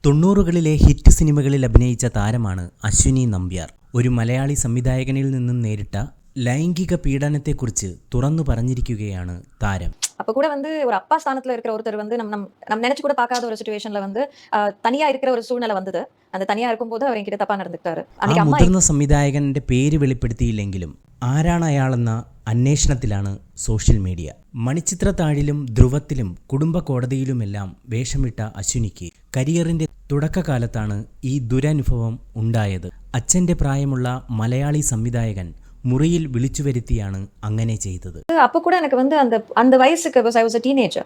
90കളിലെ hit സിനിമകളിൽ അഭിനയിച്ച താരമാണ് അശ്വിനി നമ്പ്യാർ. ഒരു മലയാളി സംവിധായകനിൽ നിന്നും നേരിട്ട ലൈംഗിക പീഡനത്തെക്കുറിച്ച് തുറന്നു പറഞ്ഞിരിക്കുകയാണ് താരം. அப்போ கூட ஒரு அப்பா ஸ்தானத்துல இருக்கிற ஒருத்தர் நம்ம நினைச்சு கூட பார்க்காத ஒரு சிச்சுவேஷன்ல தனியா இருக்கிற ஒரு சூழ்நிலை வந்தது. அந்த தனியா இருக்கும்போது அவர் என்கிட்ட തപ്പാ നടന്നിട്ടാரு. മുതിർന്ന സംവിധായകന്റെ പേര് വെളിപ്പെടുത്തിയില്ലെങ്കിലും ആരാണ് അയാളെന്ന അന്വേഷണത്തിലാണ് സോഷ്യൽ മീഡിയ. മണിച്ചിത്രത്താഴിലും ധ്രുവത്തിലും കുടുംബ കോടതിയിലുമെല്ലാം വേഷമിട്ട അശ്വിനിക്ക് കരിയറിന്റെ തുടക്കകാലത്താണ് ഈ ദുരനുഭവം ഉണ്ടായത്. അച്ഛന്റെ പ്രായമുള്ള മലയാളി സംവിധായകൻ മുറിയിൽ വിളിച്ചു വരുത്തിയാണ് അങ്ങനെ ചെയ്തത്. அப்போ கூட எனக்கு அந்த வயசுக்கு I was a teenager.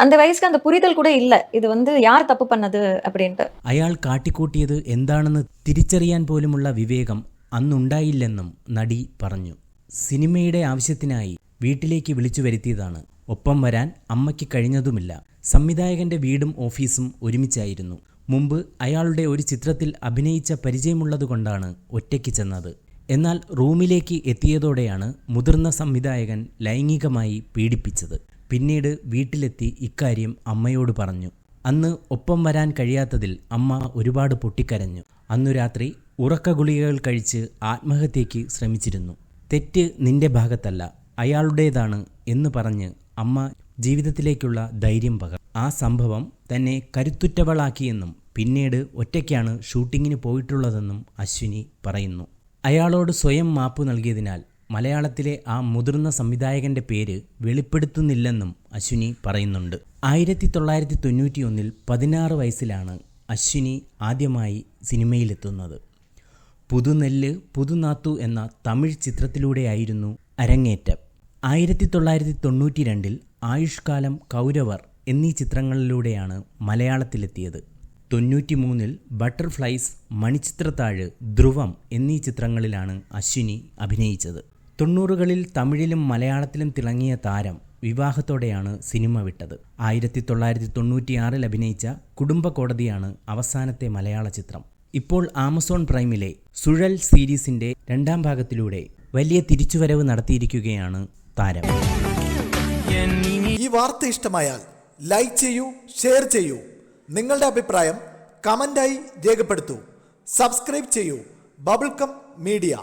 அந்த வயசுக்கு அந்த புரிதல் கூட இல்ல. இது யார் தப்பு பண்ணது அப்படின்ட்டு. അയാൾ കാട്ടിക്കൂട്ടിയത് എന്താണെന്ന് തിരിച്ചറിയാൻ പോലുമുള്ള വിവേകം അന്നുണ്ടായില്ലെന്നും നടി പറഞ്ഞു. സിനിമയുടെ ആവശ്യത്തിനായി വീട്ടിലേക്ക് വിളിച്ചു വരുത്തിയതാണ്. ഒപ്പം വരാൻ അമ്മയ്ക്ക് കഴിഞ്ഞതുമില്ല. സംവിധായകന്റെ വീടും ഓഫീസും ഒരുമിച്ചായിരുന്നു. മുമ്പ് അയാളുടെ ഒരു ചിത്രത്തിൽ അഭിനയിച്ച പരിചയമുള്ളതുകൊണ്ടാണ് ഒറ്റയ്ക്ക് ചെന്നത്. എന്നാൽ റൂമിലേക്ക് എത്തിയതോടെയാണ് മുതിർന്ന സംവിധായകൻ ലൈംഗികമായി പീഡിപ്പിച്ചത്. പിന്നീട് വീട്ടിലെത്തി ഇക്കാര്യം അമ്മയോട് പറഞ്ഞു. അന്ന് ഒപ്പം വരാൻ കഴിയാത്തതിൽ അമ്മ ഒരുപാട് പൊട്ടിക്കരഞ്ഞു. അന്നു രാത്രി ഉറക്ക ഗുളികകൾ കഴിച്ച് ആത്മഹത്യയ്ക്ക് ശ്രമിച്ചിരുന്നു. തെറ്റ് നിന്റെ ഭാഗത്തല്ല, അയാളുടേതാണ് എന്ന് പറഞ്ഞ് അമ്മ ജീവിതത്തിലേക്കുള്ള ധൈര്യം പകർന്നു. ആ സംഭവം തന്നെ കരുത്തുറ്റവളാക്കിയെന്നും പിന്നീട് ഒറ്റയ്ക്കാണ് ഷൂട്ടിങ്ങിന് പോയിട്ടുള്ളതെന്നും അശ്വിനി പറയുന്നു. അയാളോട് സ്വയം മാപ്പ് നൽകിയതിനാൽ മലയാളത്തിലെ ആ മുതിർന്ന സംവിധായകന്റെ പേര് വെളിപ്പെടുത്തുന്നില്ലെന്നും അശ്വിനി പറയുന്നുണ്ട്. 1991 16 വയസ്സിലാണ് അശ്വിനി ആദ്യമായി സിനിമയിലെത്തുന്നത്. പുതുനെല്ല് പുതുനാത്തു എന്ന തമിഴ് ചിത്രത്തിലൂടെയായിരുന്നു അരങ്ങേറ്റം. 1992 ആയുഷ്കാലം, കൗരവർ എന്നീ ചിത്രങ്ങളിലൂടെയാണ് മലയാളത്തിലെത്തിയത്. 93 ബട്ടർഫ്ലൈസ്, മണിച്ചിത്രത്താഴ്, ധ്രുവം എന്നീ ചിത്രങ്ങളിലാണ് അശ്വിനി അഭിനയിച്ചത്. 90കളിൽ തമിഴിലും മലയാളത്തിലും തിളങ്ങിയ താരം വിവാഹത്തോടെയാണ് സിനിമ വിട്ടത്. 1996 അഭിനയിച്ച കുടുംബ കോടതിയാണ് അവസാനത്തെ മലയാള ചിത്രം. ഇപ്പോൾ ആമസോൺ പ്രൈമിലെ സുഴൽ സീരീസിന്റെ 2ാം ഭാഗത്തിലൂടെ വലിയ തിരിച്ചുവരവ് നടത്തിയിരിക്കുകയാണ് താരം. ഈ വാർത്ത ഇഷ്ടമായാൽ ലൈക്ക് ചെയ്യൂ, ഷെയർ ചെയ്യൂ. നിങ്ങളുടെ അഭിപ്രായം കമന്റായി രേഖപ്പെടുത്തൂ. സബ്സ്ക്രൈബ് ചെയ്യൂ ബബിൾകം മീഡിയ.